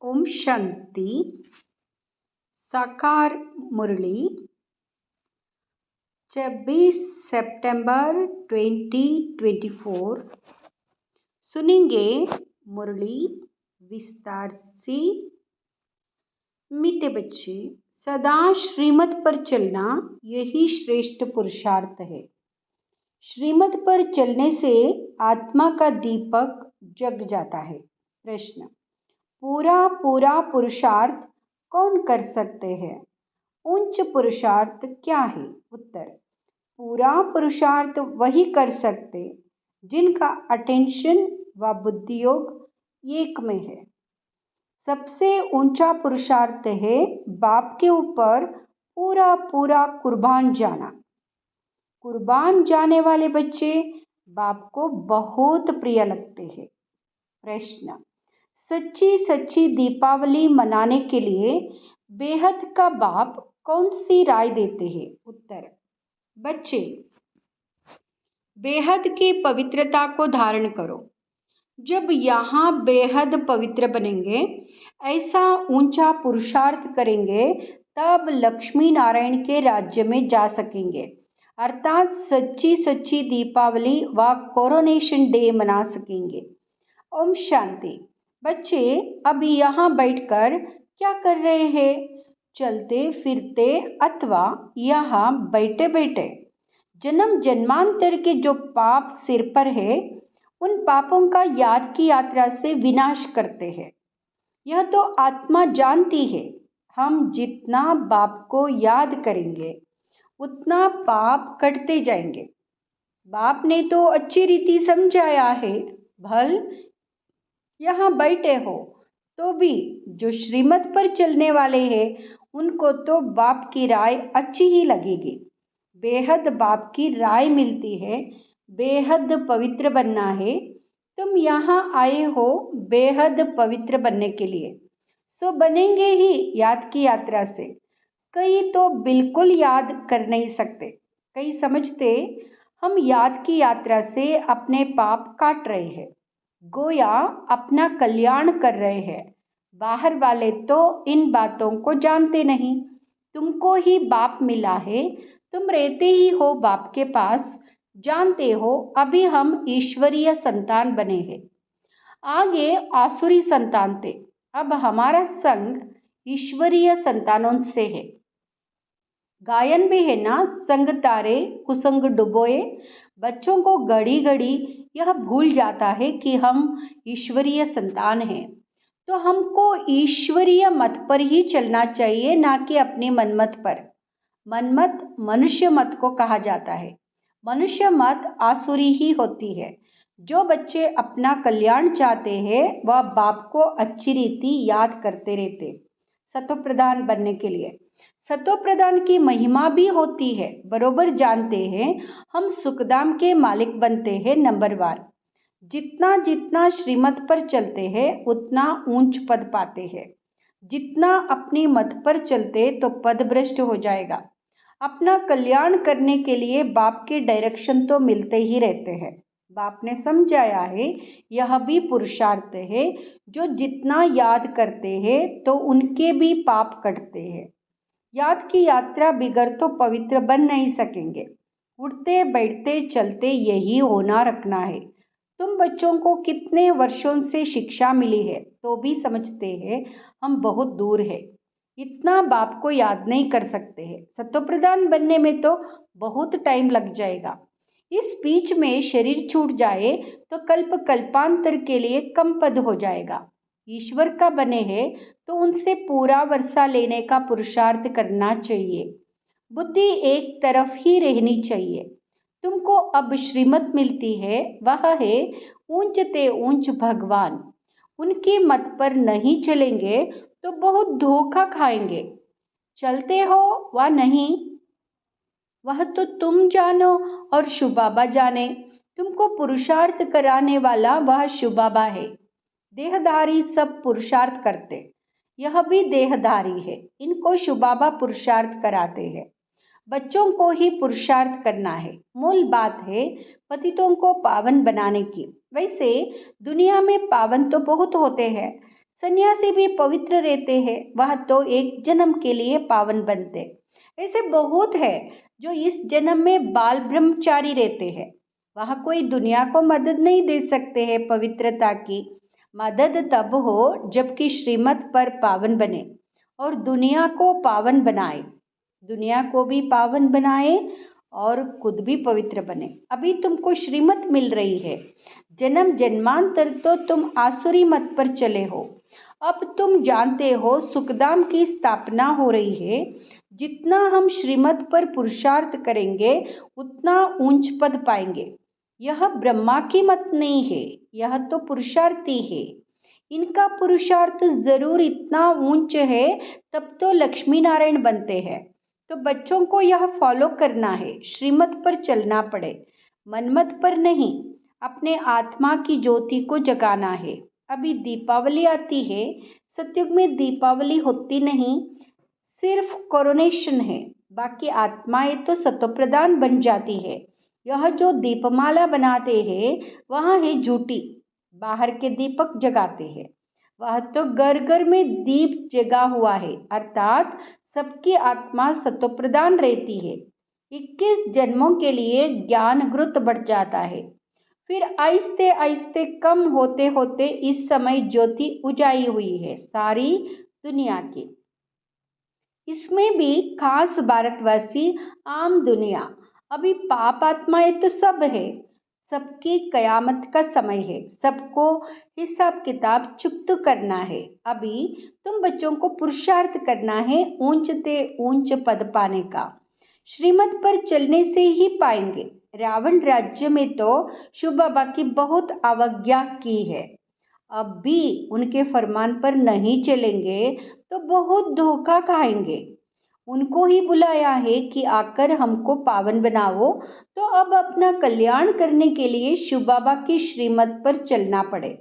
ओम शांति। साकार मुरली 26 सितंबर 2024। सुनेंगे मुरली विस्तार से। मीठे बच्चे, सदा श्रीमत पर चलना यही श्रेष्ठ पुरुषार्थ है। श्रीमत पर चलने से आत्मा का दीपक जग जाता है। प्रश्न: पूरा पुरुषार्थ कौन कर सकते हैं? उच्च पुरुषार्थ क्या है? उत्तर: पूरा पुरुषार्थ वही कर सकते जिनका अटेंशन व बुद्धि योग एक में है। सबसे ऊंचा पुरुषार्थ है बाप के ऊपर पूरा कुर्बान जाना। कुर्बान जाने वाले बच्चे बाप को बहुत प्रिय लगते हैं। प्रश्न: सच्ची दीपावली मनाने के लिए बेहद का बाप कौन सी राय देते हैं? उत्तर: बच्चे, बेहद की पवित्रता को धारण करो। जब यहाँ बेहद पवित्र बनेंगे, ऐसा ऊंचा पुरुषार्थ करेंगे, तब लक्ष्मी नारायण के राज्य में जा सकेंगे, अर्थात सच्ची दीपावली व कोरोनेशन डे मना सकेंगे। ओम शांति। बच्चे अब यहाँ बैठकर क्या कर रहे हैं? चलते फिरते अथवा यहाँ बैठे बैठे जन्म जन्मांतर के जो पाप सिर पर है, उन पापों का याद की यात्रा से विनाश करते हैं। यह तो आत्मा जानती है। हम जितना बाप को याद करेंगे, उतना पाप कटते जाएंगे। बाप ने तो अच्छी रीति समझाया है। भल यहाँ बैठे हो तो भी जो श्रीमत पर चलने वाले हैं, उनको तो बाप की राय अच्छी ही लगेगी। बेहद बाप की राय मिलती है। बेहद पवित्र बनना है। तुम यहाँ आए हो बेहद पवित्र बनने के लिए, सो बनेंगे ही याद की यात्रा से। कई तो बिल्कुल याद कर नहीं सकते। कई समझते हम याद की यात्रा से अपने पाप काट रहे हैं, गोया अपना कल्याण कर रहे हैं। बाहर वाले तो इन बातों को जानते नहीं। तुमको ही बाप मिला है, तुम रहते ही हो बाप के पास, जानते हो अभी हम ईश्वरीय संतान बने हैं, आगे आसुरी संतान थे। अब हमारा संग ईश्वरीय संतानों से है। गायन भी है ना, संग तारे कुसंग डुबोए। बच्चों को घड़ी घड़ी यह भूल जाता है कि हम ईश्वरीय संतान हैं, तो हमको ईश्वरीय मत पर ही चलना चाहिए, ना कि अपने मनमत पर। मनमत मनुष्य मत को कहा जाता है। मनुष्य मत आसुरी ही होती है। जो बच्चे अपना कल्याण चाहते हैं, वह बाप को अच्छी रीति याद करते रहते, सतो प्रधान बनने के लिए। सतो प्रधान की महिमा भी होती है, बरोबर जानते हैं। हम सुखधाम के मालिक बनते हैं नंबरवार। जितना श्रीमत पर चलते हैं, उतना ऊंच पद पाते हैं। जितना अपनी मत पर चलते तो पद भ्रष्ट हो जाएगा। अपना कल्याण करने के लिए बाप के डायरेक्शन तो मिलते ही रहते हैं। बाप ने समझाया है, यह भी पुरुषार्थ है। जो जितना याद करते हैं तो उनके भी पाप कटते हैं। याद की यात्रा बिगर तो पवित्र बन नहीं सकेंगे। उठते बैठते चलते यही होना रखना है। तुम बच्चों को कितने वर्षों से शिक्षा मिली है, तो भी समझते हैं हम बहुत दूर है। इतना बाप को याद नहीं कर सकते हैं। सत्वप्रधान बनने में तो बहुत टाइम लग जाएगा। इस बीच में शरीर छूट जाए तो कल्पांतर के लिए कम पद हो जाएगा। ईश्वर का बने हैं तो उनसे पूरा वर्षा लेने का पुरुषार्थ करना चाहिए। बुद्धि एक तरफ ही रहनी चाहिए। तुमको अब श्रीमत मिलती है, वह है ऊंचते ऊंच भगवान। उनकी मत पर नहीं चलेंगे तो बहुत धोखा खाएंगे। चलते हो व नहीं, वह तो तुम जानो और शिव बाबा जाने। तुमको पुरुषार्थ कराने वाला वह शिव बाबा है। देहधारी सब पुरुषार्थ करते, यह भी देहधारी है। इनको शिव बाबा पुरुषार्थ कराते हैं। बच्चों को ही पुरुषार्थ करना है। मूल बात है पतितों को पावन बनाने की। वैसे दुनिया में पावन तो बहुत होते हैं, सन्यासी भी पवित्र रहते हैं, वह तो एक जन्म के लिए पावन बनते। ऐसे बहुत है जो इस जन्म में बाल ब्रह्मचारी रहते हैं, वह कोई दुनिया को मदद नहीं दे सकते हैं। पवित्रता की मदद तब हो जबकि श्रीमत पर पावन बने और दुनिया को पावन बनाए, दुनिया को भी पावन बनाए और खुद भी पवित्र बने। अभी तुमको श्रीमत मिल रही है, जन्म जन्मांतर तो तुम आसुरी मत पर चले हो। अब तुम जानते हो सुखधाम की स्थापना हो रही है। जितना हम श्रीमत पर पुरुषार्थ करेंगे उतना ऊंच पद पाएंगे। यह ब्रह्मा की मत नहीं है, यह तो पुरुषार्थी है। इनका पुरुषार्थ जरूर इतना ऊंच है, तब तो लक्ष्मी नारायण बनते हैं। तो बच्चों को यह फॉलो करना है, श्रीमत पर चलना पड़े, मनमत पर नहीं। अपने आत्मा की ज्योति को जगाना है। अभी दीपावली आती है, सतयुग में दीपावली होती नहीं, सिर्फ कोरोनेशन है, बाकी आत्माएं तो सतोप्रधान बन जाती है। यह जो दीपमाला बनाते हैं वह है झूठी, बाहर के दीपक जगाते हैं, वह तो घर घर में दीप जगा हुआ है, अर्थात सबकी आत्मा सतोप्रधान रहती है। 21 जन्मों के लिए ज्ञान घृत बढ़ जाता है, फिर आहिस्ते आहिस्ते कम होते होते इस समय ज्योति उजाई हुई है सारी दुनिया की। इसमें भी खास भारतवासी, आम दुनिया। अभी पाप आत्माएं तो सब है, सबकी कयामत का समय है, सबको हिसाब किताब चुकत करना है। अभी तुम बच्चों को पुरुषार्थ करना है ऊंच ते ऊंच पद पाने का। श्रीमत पर चलने से ही पाएंगे। रावण राज्य में तो शिव बाबा की बहुत अवज्ञा की है, अब भी उनके फरमान पर नहीं चलेंगे तो बहुत धोखा खाएंगे। उनको ही बुलाया है कि आकर हमको पावन बनाओ, तो अब अपना कल्याण करने के लिए शिव बाबा की श्रीमत पर चलना पड़े,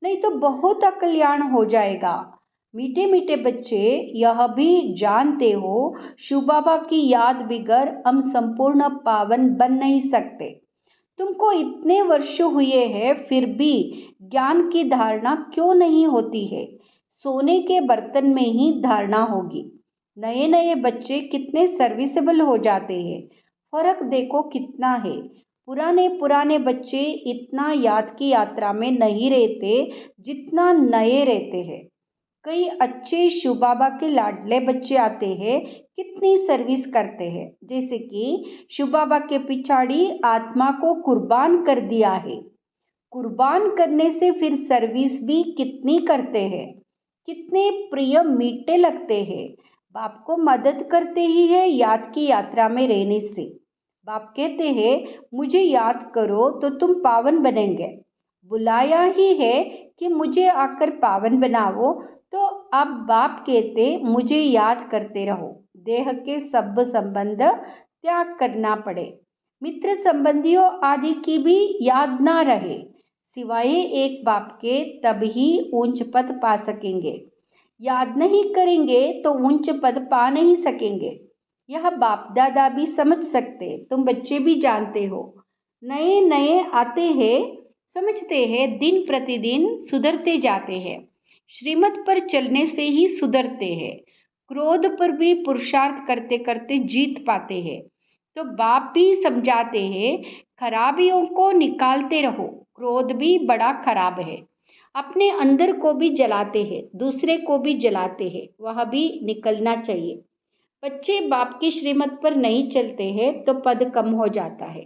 नहीं तो बहुत अकल्याण हो जाएगा। मीठे मीठे बच्चे, यह भी जानते हो शिव बाबा की याद बिगर हम संपूर्ण पावन बन नहीं सकते। तुमको इतने वर्ष हुए हैं फिर भी ज्ञान की धारणा क्यों नहीं होती है? सोने के बर्तन में ही धारणा होगी। नए नए बच्चे कितने सर्विसेबल हो जाते हैं, फर्क देखो कितना है। पुराने पुराने बच्चे इतना याद की यात्रा में नहीं रहते जितना नए रहते हैं। कई अच्छे शिव बाबा के लाडले बच्चे आते हैं, कितनी सर्विस करते हैं, जैसे कि शिव बाबा के पिछाड़ी आत्मा को कुर्बान कर दिया है। कुर्बान करने से फिर सर्विस भी कितनी करते हैं, कितने प्रिय मीठे लगते हैं। बाप को मदद करते ही है याद की यात्रा में रहने से। बाप कहते हैं मुझे याद करो तो तुम पावन बनेंगे। बुलाया ही है कि मुझे आकर पावन बनाओ, तो अब बाप कहते मुझे याद करते रहो। देह के सब संबंध त्याग करना पड़े, मित्र संबंधियों आदि की भी याद ना रहे, सिवाय एक बाप के, तब ही ऊंच पद पा सकेंगे। याद नहीं करेंगे तो ऊंच पद पा नहीं सकेंगे। यह बाप दादा भी समझ सकते, तुम बच्चे भी जानते हो। नए नए आते हैं, समझते हैं, दिन प्रतिदिन सुधरते जाते हैं। श्रीमत पर चलने से ही सुधरते हैं। क्रोध पर भी पुरुषार्थ करते करते जीत पाते हैं। तो बाप भी समझाते हैं खराबियों को निकालते रहो, क्रोध भी बड़ा खराब है। अपने अंदर को भी जलाते हैं, दूसरे को भी जलाते हैं, वह भी निकलना चाहिए। बच्चे बाप की श्रीमत पर नहीं चलते हैं तो पद कम हो जाता है।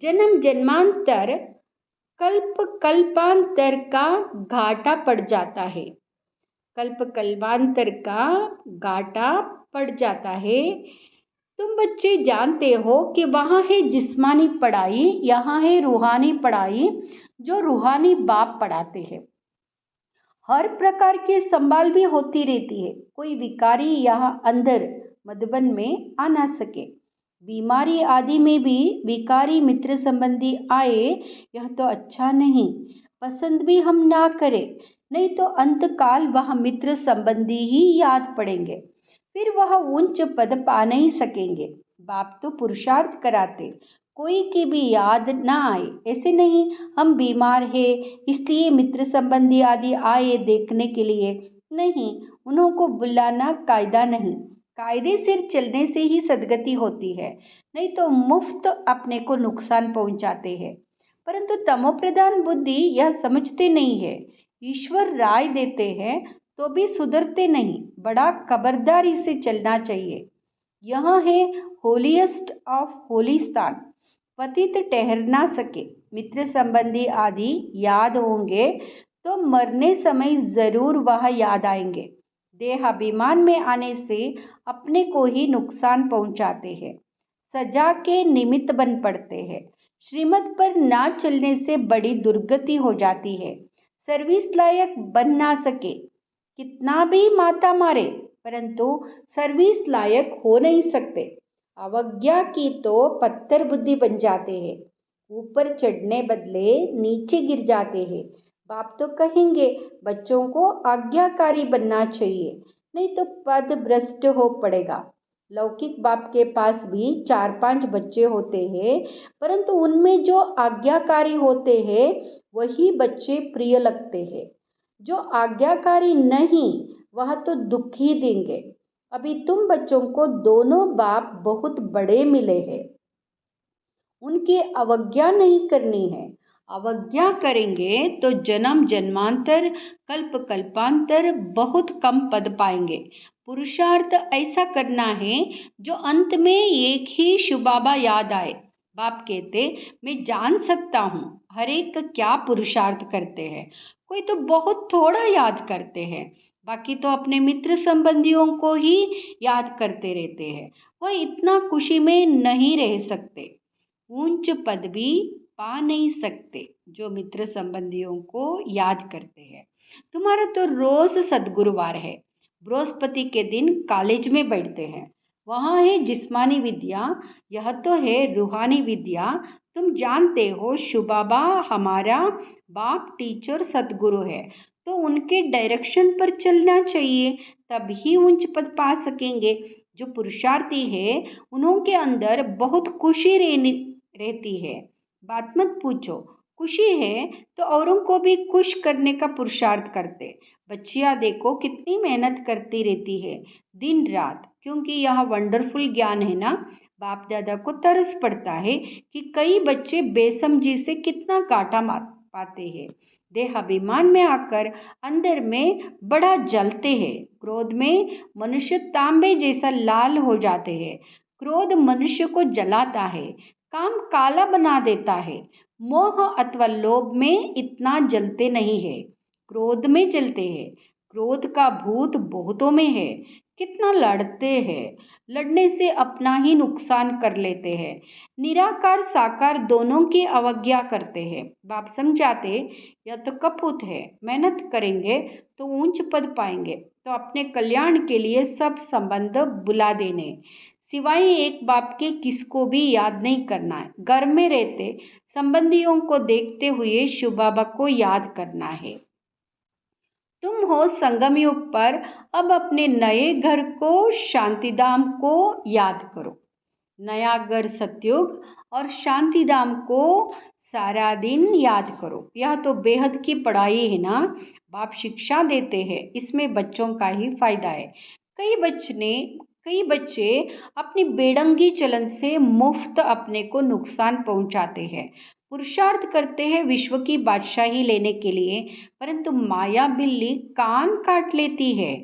जन्म जन्मांतर कल्प कल्पांतर का घाटा पड़ जाता है, कल्प कल्पांतर का घाटा पड़ जाता है। तुम बच्चे जानते हो कि वहाँ है जिस्मानी पढ़ाई, यहाँ है रूहानी पढ़ाई, जो रूहानी बाप पढ़ाते हैं। हर प्रकार के संभाल भी होती रहती है, कोई विकारी यहाँ अंदर मधुबन में आ ना सके। बीमारी आदि में भी विकारी मित्र संबंधी आए, यह तो अच्छा नहीं। पसंद भी हम ना करें, नहीं तो अंतकाल वह मित्र संबंधी ही याद पड़ेंगे, फिर वह उच्च पद पा नहीं सकेंगे। बाप तो पुरुषार्थ कराते, कोई की भी याद ना आए। ऐसे नहीं हम बीमार है इसलिए मित्र संबंधी आदि आए देखने के लिए, नहीं, उनको बुलाना कायदा नहीं। कायदे से चलने से ही सदगति होती है, नहीं तो मुफ्त अपने को नुकसान पहुंचाते हैं। परंतु तमोप्रधान बुद्धि यह समझते नहीं है। ईश्वर राय देते हैं तो भी सुधरते नहीं। बड़ा खबरदारी से चलना चाहिए। यह है होलीएस्ट ऑफ होली स्थान। पतित ठहर ना सके। मित्र संबंधी आदि याद होंगे तो मरने समय जरूर वह याद आएंगे। देहाभिमान में आने से अपने को ही नुकसान पहुंचाते हैं, सजा के निमित्त बन पड़ते हैं। श्रीमत पर ना चलने से बड़ी दुर्गति हो जाती है। सर्विस लायक बन ना सके, कितना भी माता मारे परंतु सर्विस लायक हो नहीं सकते। अवज्ञा की तो पत्थर बुद्धि बन जाते हैं, ऊपर चढ़ने बदले नीचे गिर जाते हैं। बाप तो कहेंगे बच्चों को आज्ञाकारी बनना चाहिए, नहीं तो पद भ्रष्ट हो पड़ेगा। लौकिक बाप के पास भी 4-5 बच्चे होते हैं, परंतु उनमें जो आज्ञाकारी होते हैं वही बच्चे प्रिय लगते हैं। जो आज्ञाकारी नहीं वह तो दुख ही देंगे। अभी तुम बच्चों को दोनों बाप बहुत बड़े मिले हैं, उनकी अवज्ञा नहीं करनी है। अवज्ञा करेंगे तो जन्म जन्मांतर कल्प कल्पांतर बहुत कम पद पाएंगे। पुरुषार्थ ऐसा करना है जो अंत में एक ही शिव बाबा याद आए। बाप कहते मैं जान सकता हूँ हर एक क्या पुरुषार्थ करते हैं। कोई तो बहुत थोड़ा याद करते हैं, बाकी तो अपने मित्र संबंधियों को ही याद करते रहते हैं। वह इतना खुशी में नहीं रह सकते, ऊंच पद भी पा नहीं सकते जो मित्र संबंधियों को याद करते हैं। तुम्हारा तो रोज सदगुरुवार है। बृहस्पति के दिन कॉलेज में बैठते हैं, वहाँ है जिस्मानी विद्या, यह तो है रूहानी विद्या। तुम जानते हो शिव बाबा हमारा बाप टीचर सदगुरु है, तो उनके डायरेक्शन पर चलना चाहिए, तभी ऊंच पद पा सकेंगे। जो पुरुषार्थी है उनके अंदर बहुत खुशी रहती है। बात मत पूछो, खुशी है तो औरों को भी खुश करने का पुरुषार्थ करते। बच्चियां देखो कितनी मेहनत करती रहती है दिन रात, क्योंकि यह वंडरफुल ज्ञान है ना। बाप दादा को तरस पड़ता है कि कई बच्चे बेसमझी से कितना काटा पाते हैं। देहाभिमान में आकर अंदर में बड़ा जलते हैं। क्रोध में मनुष्य तांबे जैसा लाल हो जाते हैं। क्रोध मनुष्य को जलाता है, काम काला बना देता है। मोह अथवा लोभ में इतना जलते नहीं है, क्रोध में जलते हैं। क्रोध का भूत बहुतों में है, कितना लड़ते हैं, लड़ने से अपना ही नुकसान कर लेते हैं। निराकार साकार दोनों की अवज्ञा करते हैं। बाप समझाते यह तो कपूत है, मेहनत करेंगे तो ऊंच पद पाएंगे, तो अपने कल्याण के लिए सब संबंध बुला देने, सिवाय एक बाप के किसको भी याद नहीं करना है। घर में रहते संबंधियों को देखते हुए शिव बाबा को याद करना है। तुम हो संगम युग पर, अब अपने नए घर को शांतिधाम को याद करो। नया घर सतयुग और शांतिधाम को सारा दिन याद करो। यह तो बेहद की पढ़ाई है ना, बाप शिक्षा देते हैं, इसमें बच्चों का ही फायदा है। कई बच्चे अपनी बेढंगी चलन से मुफ्त अपने को नुकसान पहुंचाते हैं। पुरुषार्थ करते हैं विश्व की बादशाही लेने के लिए, परंतु माया बिल्ली कान काट लेती है।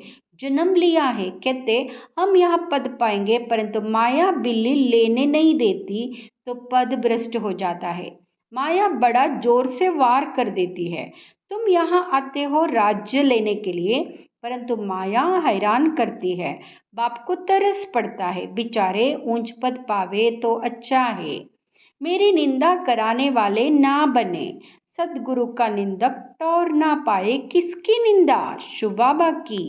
जन्म लिया है, कहते हम यहाँ पद पाएंगे, परंतु माया बिल्ली लेने नहीं देती तो पद भ्रष्ट हो जाता है। माया बड़ा जोर से वार कर देती है। तुम यहाँ आते हो राज्य लेने के लिए, परंतु माया हैरान करती है। बाप को तरस पड़ता है, बेचारे ऊंच पद पावे तो अच्छा है। मेरी निंदा कराने वाले ना बने, सदगुरु का निंदक टोर ना पाए किसकी निंदा, शिव बाबा की।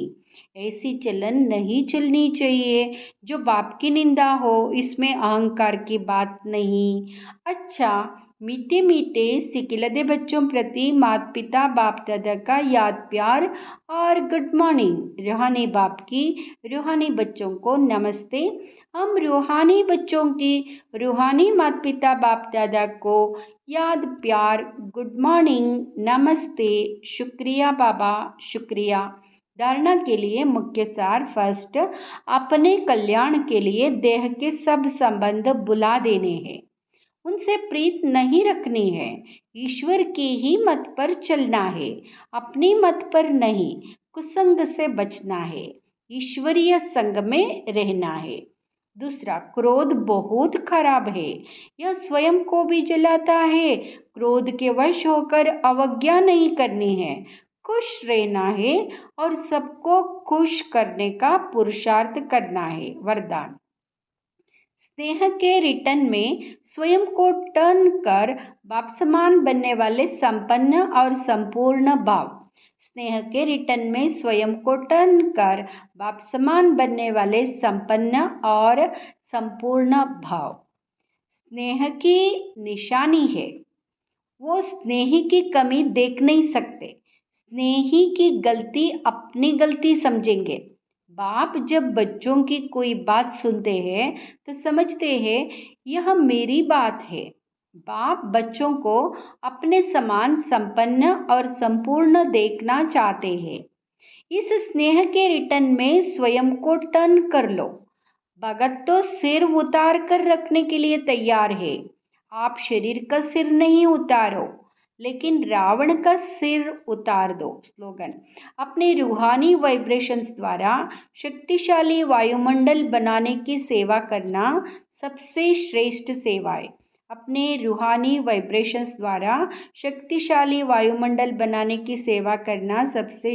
ऐसी चलन नहीं चलनी चाहिए जो बाप की निंदा हो, इसमें अहंकार की बात नहीं। अच्छा, मीठे मीठे सिकिलदे बच्चों प्रति माता पिता बाप दादा का याद प्यार और गुड मॉर्निंग। रूहानी बाप की रूहानी बच्चों को नमस्ते। हम रूहानी बच्चों की रूहानी माता पिता बाप दादा को याद प्यार गुड मॉर्निंग नमस्ते शुक्रिया बाबा शुक्रिया। धारणा के लिए मुख्य सार फर्स्ट, अपने कल्याण के लिए देह के सब संबंध बुला देने हैं, उनसे प्रीत नहीं रखनी है, ईश्वर की ही मत पर चलना है, अपनी मत पर नहीं, कुसंग से बचना है, ईश्वरीय संग में रहना है। दूसरा, क्रोध बहुत खराब है, यह स्वयं को भी जलाता है। क्रोध के वश होकर अवज्ञा नहीं करनी है, खुश रहना है और सबको खुश करने का पुरुषार्थ करना है। वरदान, स्नेह के रिटर्न में स्वयं को टर्न कर बाप समान बनने वाले संपन्न और संपूर्ण भाव। स्नेह के रिटर्न में स्वयं को टर्न कर बाप समान बनने वाले संपन्न और संपूर्ण भाव स्नेह की निशानी है। वो स्नेही की कमी देख नहीं सकते, स्नेही की गलती अपनी गलती समझेंगे। बाप जब बच्चों की कोई बात सुनते हैं तो समझते हैं यह मेरी बात है। बाप बच्चों को अपने समान संपन्न और संपूर्ण देखना चाहते हैं। इस स्नेह के रिटर्न में स्वयं को टर्न कर लो। भगत तो सिर उतार कर रखने के लिए तैयार है, आप शरीर का सिर नहीं उतारो लेकिन रावण का सिर उतार दो। स्लोगन, अपने रूहानी वाइब्रेशंस द्वारा शक्तिशाली वायुमंडल बनाने की सेवा करना सबसे श्रेष्ठ सेवा है। अपने रूहानी वाइब्रेशंस द्वारा शक्तिशाली वायुमंडल बनाने की सेवा करना सबसे